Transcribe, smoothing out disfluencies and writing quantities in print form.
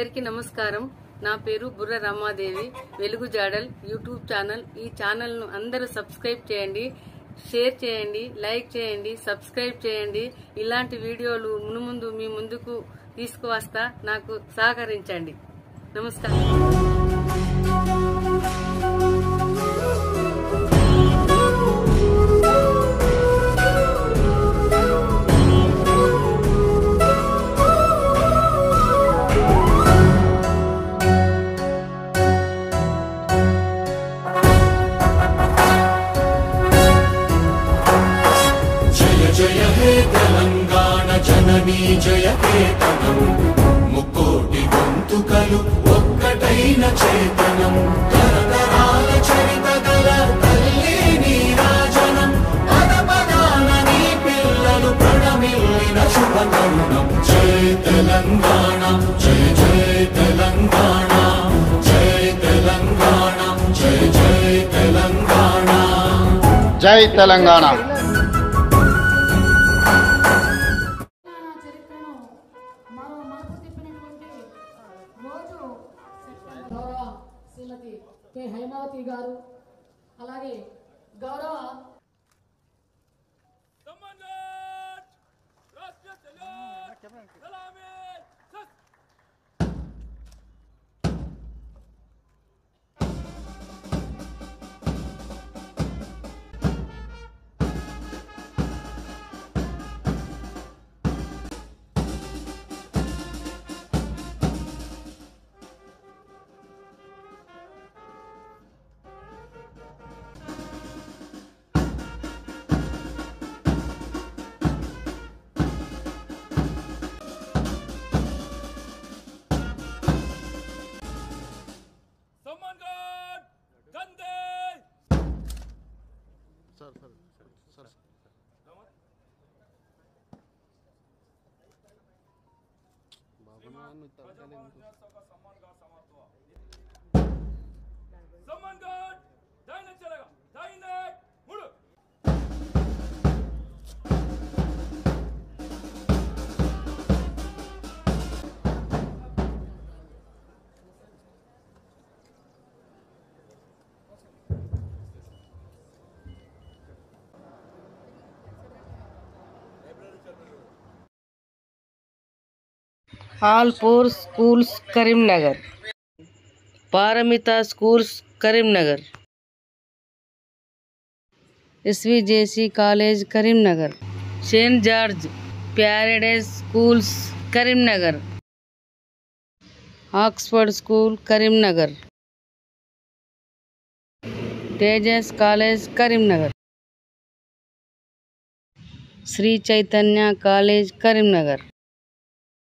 అందరికీ నమస్కారం. నా పేరు బుర్ర రమాదేవి. వెలుగు జాడల్ యూట్యూబ్ ఛానల్. ఈ ఛానల్ ను అందరూ సబ్స్క్రైబ్ చేయండి, షేర్ చేయండి, లైక్ చేయండి, సబ్స్క్రైబ్ చేయండి. ఇలాంటి వీడియోలు మునుముందు మీ ముందుకు తీసుకువస్తా. నాకు సహకరించండి. నమస్కారం. జయ హే తెలంగాణ జననీ జయ కేతనం, ముక్కోటి గొంతుకలు ఒక్కటైన చేతనం, తరతరాల చరిత గల తల్లి నీరాజనం, పద పదాన నీ పిల్లలు ప్రణమిల్లిన శుభతరుణం. జయ తెలంగాణ, జయ జయ తెలంగాణ, జయ తెలంగాణ, జయ జయ తెలంగాణ, జై తెలంగాణ. గౌరవ శ్రీమతి కె హైమావతి గారు, అలాగే గౌరవ Alphores schools Karimnagar, Paramita schools Karimnagar, SVJC college Karimnagar, Saint George Paradise schools Karimnagar, Oxford school Karimnagar, Tejas college Karimnagar, Sri Chaitanya college Karimnagar.